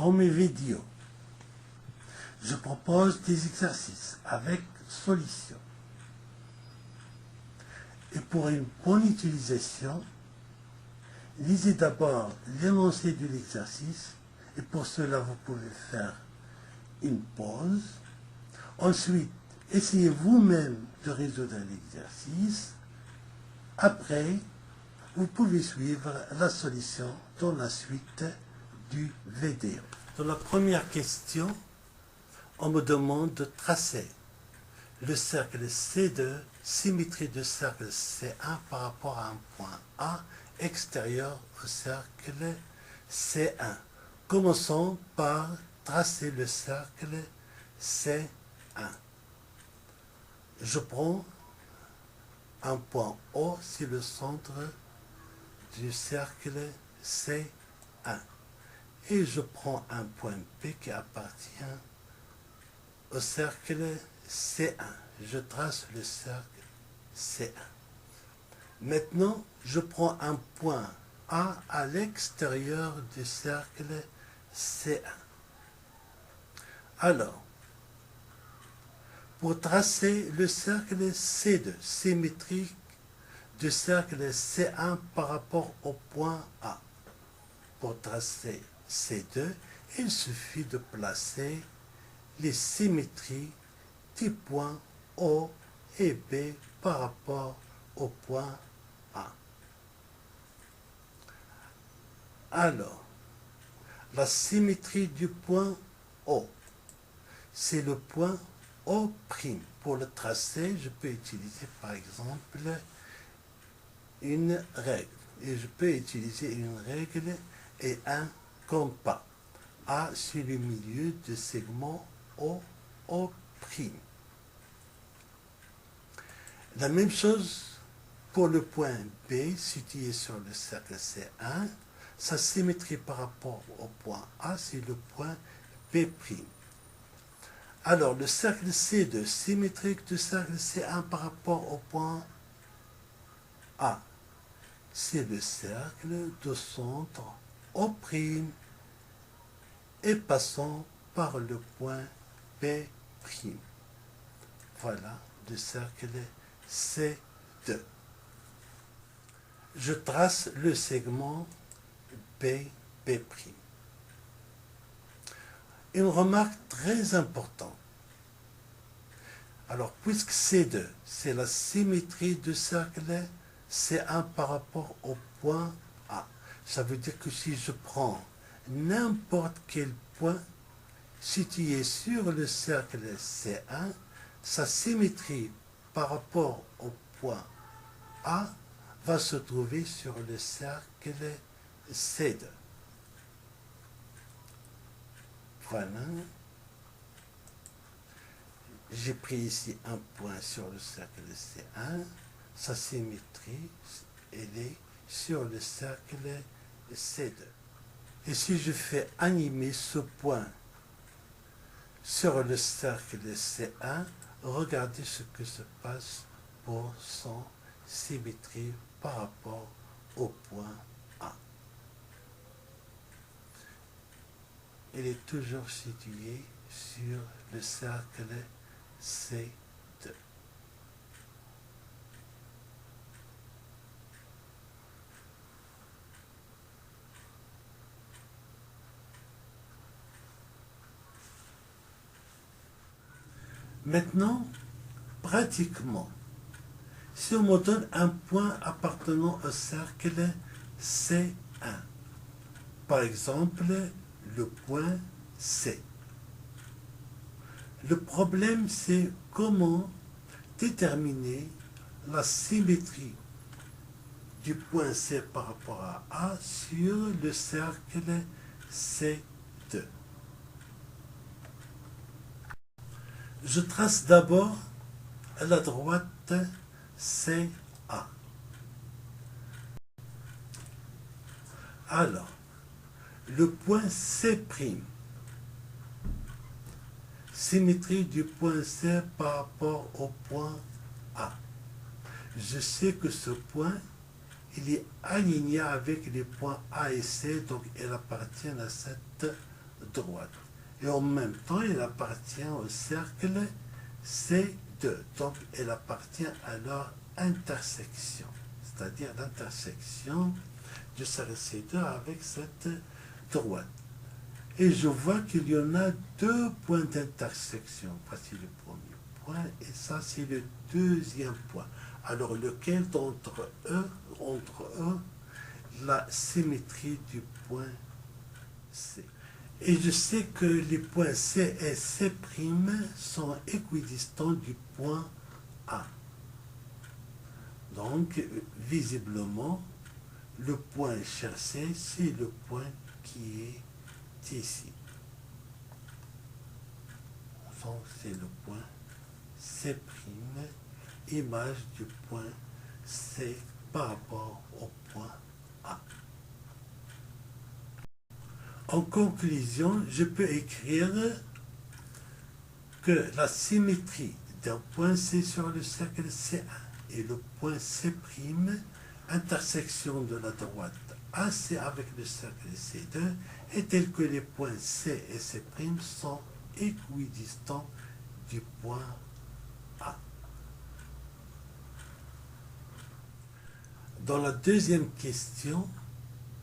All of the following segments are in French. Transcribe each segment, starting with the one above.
Dans mes vidéos, je propose des exercices avec solutions. Et pour une bonne utilisation, lisez d'abord l'énoncé de l'exercice et pour cela vous pouvez faire une pause. Ensuite, essayez vous-même de résoudre l'exercice. Après, vous pouvez suivre la solution dans la suite du vidéo. Dans la première question, on me demande de tracer le cercle C2, symétrie du cercle C1 par rapport à un point A extérieur au cercle C1. Commençons par tracer le cercle C1. Je prends un point O, c'est le centre du cercle C1. Et je prends un point P qui appartient au cercle C1. Je trace le cercle C1. Maintenant, je prends un point A à l'extérieur du cercle C1. Alors, pour tracer le cercle C2, symétrique du cercle C1 par rapport au point A. Pour tracer C2, il suffit de placer les symétries des points O et B par rapport au point A. Alors, la symétrie du point O, c'est le point O'. Pour le tracer, je peux utiliser par exemple une règle. Et je peux utiliser une règle et un compas. A sur le milieu du segment O'. La même chose pour le point B situé sur le cercle C1. Sa symétrie par rapport au point A, c'est le point B'. Alors, le cercle C2, symétrique du cercle C1 par rapport au point A, c'est le cercle de centre O' et passant par le point B'. Voilà le cercle C2. Je trace le segment B'. Une remarque très importante. Alors, puisque C2, c'est la symétrie du cercle C1 par rapport au point A, ça veut dire que si je prends n'importe quel point situé sur le cercle C1, sa symétrie par rapport au point A va se trouver sur le cercle C2. Voilà. J'ai pris ici un point sur le cercle C1. Sa symétrie, elle est sur le cercle C2. Et si je fais animer ce point sur le cercle C1, regardez ce que se passe pour son symétrie par rapport au point A. Elle est toujours située sur le cercle C2. Maintenant, pratiquement, si on me donne un point appartenant au cercle C1, par exemple, le point C. Le problème, c'est comment déterminer la symétrie du point C par rapport à A sur le cercle C2. Je trace d'abord à la droite CA. Alors, le point C', symétrie du point C par rapport au point A. Je sais que ce point, il est aligné avec les points A et C, donc il appartient à cette droite. Et en même temps, il appartient au cercle C2. Donc, elle appartient à leur intersection, c'est-à-dire l'intersection du cercle C2 avec cette droite. Et je vois qu'il y en a deux points d'intersection. Voici le premier point, et ça, c'est le deuxième point. Alors, lequel d'entre eux, la symétrie du point C. Et je sais que les points C et C' sont équidistants du point A. Donc, visiblement, le point cherché, c'est le point qui est ici. Donc, c'est le point C', image du point C par rapport au point A. En conclusion, je peux écrire que la symétrie d'un point C sur le cercle C1 et le point C', intersection de la droite AC avec le cercle C2, est telle que les points C et C' sont équidistants du point A. Dans la deuxième question,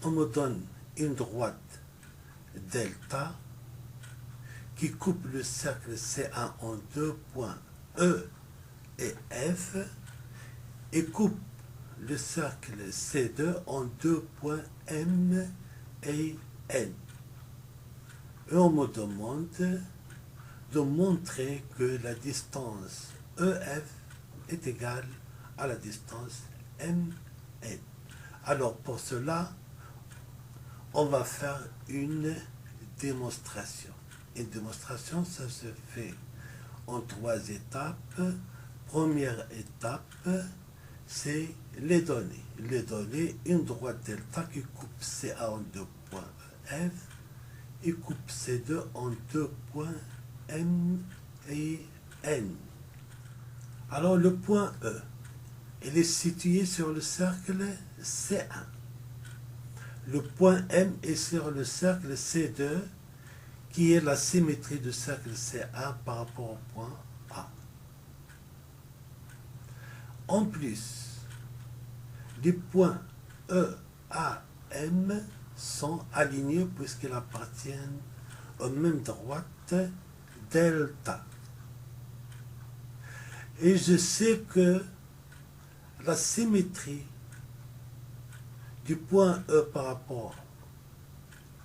on me donne une droite delta qui coupe le cercle C1 en deux points E et F et coupe le cercle C2 en deux points M et N. Et on me demande de montrer que la distance EF est égale à la distance MN. Alors pour cela, on va faire une démonstration. Une démonstration, ça se fait en trois étapes. Première étape, c'est les données. Les données, une droite delta qui coupe CA en deux points F et coupe C2 en deux points M et N. Alors le point E, il est situé sur le cercle C1. Le point M est sur le cercle C2, qui est la symétrie du cercle C1 par rapport au point A. En plus, les points E, A, M sont alignés puisqu'ils appartiennent aux mêmes droites delta. Et je sais que la symétrie du point E par rapport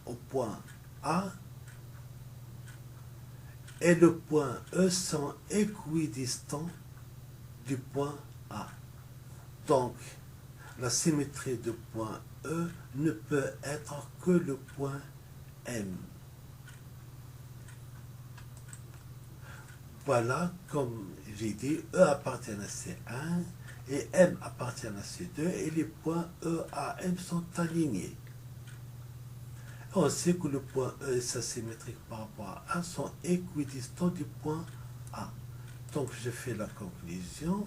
au point A et le point E sont équidistants du point A. Donc, la symétrie du point E ne peut être que le point M. Voilà, comme j'ai dit, E appartient à C1 et M appartient à C2 et les points E, A, M sont alignés. On sait que le point E et sa symétrie par rapport à A sont équidistants du point A. Donc je fais la conclusion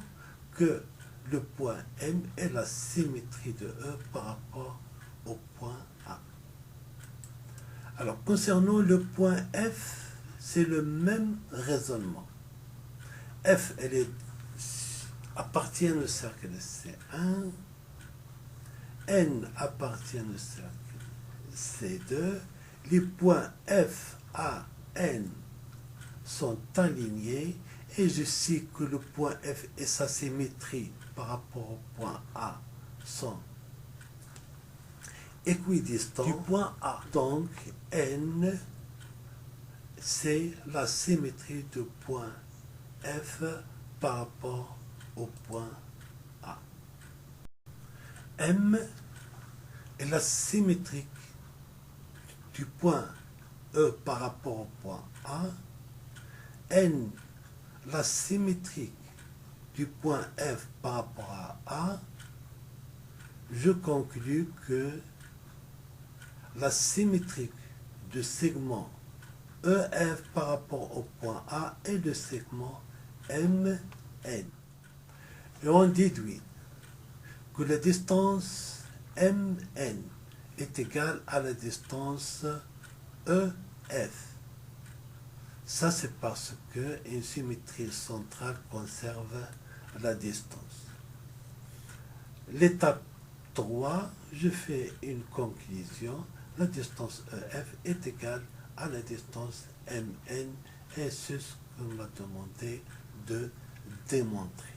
que le point M est la symétrie de E par rapport au point A. Alors concernant le point F, c'est le même raisonnement. F, appartient au cercle C1, N appartient au cercle C2, les points F, A, N sont alignés et je sais que le point F et sa symétrie par rapport au point A sont équidistants du point A. Donc N, c'est la symétrie du point F par rapport au point A. M est la symétrie du point E par rapport au point A. N, la symétrie du point F par rapport à A. Je conclus que la symétrie du segment EF par rapport au point A est le segment MN. Et on déduit que la distance MN est égale à la distance EF. F. Ça, c'est parce qu'une symétrie centrale conserve la distance. L'étape 3, je fais une conclusion. La distance EF est égale à la distance MN et c'est ce qu'on m'a demandé de démontrer.